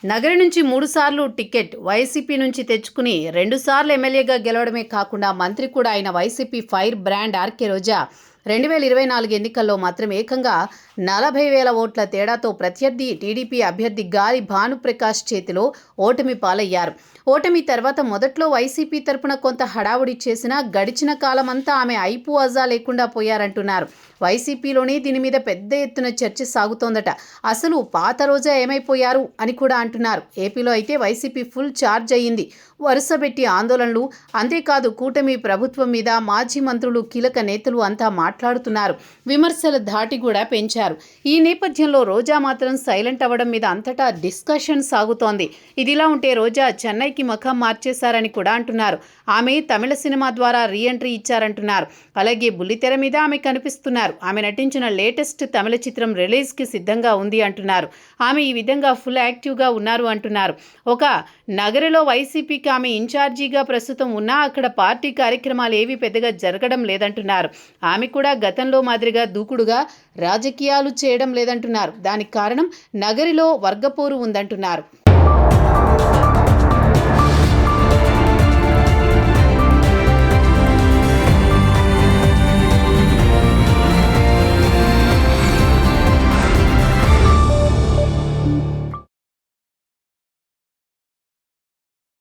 నగరి నుంచి 3 సార్లు ticket YCP నుంచి తెచ్చుకుని 2 సార్లు ఎమ్మెల్యేగా గెలవడమే కాకుండా మంత్రి కూడా అయిన వైసీపీ ఫైర్ బ్రాండ్ ఆర్కే రోజా 2024 ఎన్నికల్లో మాత్రం ఏకంగా 40,000 ఓట్ల తేడాతో ప్రత్యర్థి టీడీపీ అభ్యర్థి గాలి భానుప్రకాష్ చేతిలో ఓటమి పాలయ్యారు. ఓటమి తర్వాత మొదట్లో వైసీపీ తరపున కొంత హడావుడి చేసినా గడిచిన కాలమంతా ఆమె ఐపు అజా లేకుండా పోయారంటున్నారు. వైసీపీలోనే దీని మీద పెద్ద ఎత్తున చర్చ సాగుతోందట. అసలు పాత రోజా ఏమైపోయారు అని కూడా అంటున్నారు. ఏపీలో అయితే వైసీపీ ఫుల్ ఛార్జ్ అయ్యింది. వరుసబెట్టి ఆందోళనలు, అంతేకాదు కూటమి ప్రభుత్వం మీద మాజీ మంత్రులు, కీలక నేతలు అంతా మాట్లాడుతున్నారు. విమర్శల ధాటి కూడా పెంచారు. ఈ నేపథ్యంలో రోజా మాత్రం సైలెంట్ అవ్వడం మీద అంతటా డిస్కషన్ సాగుతోంది. ఇదిలా ఉంటే రోజా చెన్నైకి మఖం మార్చేశారని కూడా అంటున్నారు. ఆమె తమిళ సినిమా ద్వారా రీఎంట్రీ ఇచ్చారంటున్నారు. అలాగే బుల్లితెర మీద ఆమె కనిపిస్తున్నారు. ఆమె నటించిన లేటెస్ట్ తమిళ చిత్రం రిలీజ్కి సిద్ధంగా ఉంది అంటున్నారు. ఆమె ఈ విధంగా ఫుల్ యాక్టివ్గా ఉన్నారు అంటున్నారు. ఒక నగరిలో వైసీపీకి ఆమె ఇన్ఛార్జీగా ప్రస్తుతం ఉన్నా అక్కడ పార్టీ కార్యక్రమాలు ఏవి పెద్దగా జరగడం లేదంటున్నారు. ఆమె కూడా గతంలో మాదిరిగా దూకుడుగా రాజకీయాలు చేయడం లేదంటున్నారు. దానికి కారణం నగరిలో వర్గపోరు ఉందంటున్నారు.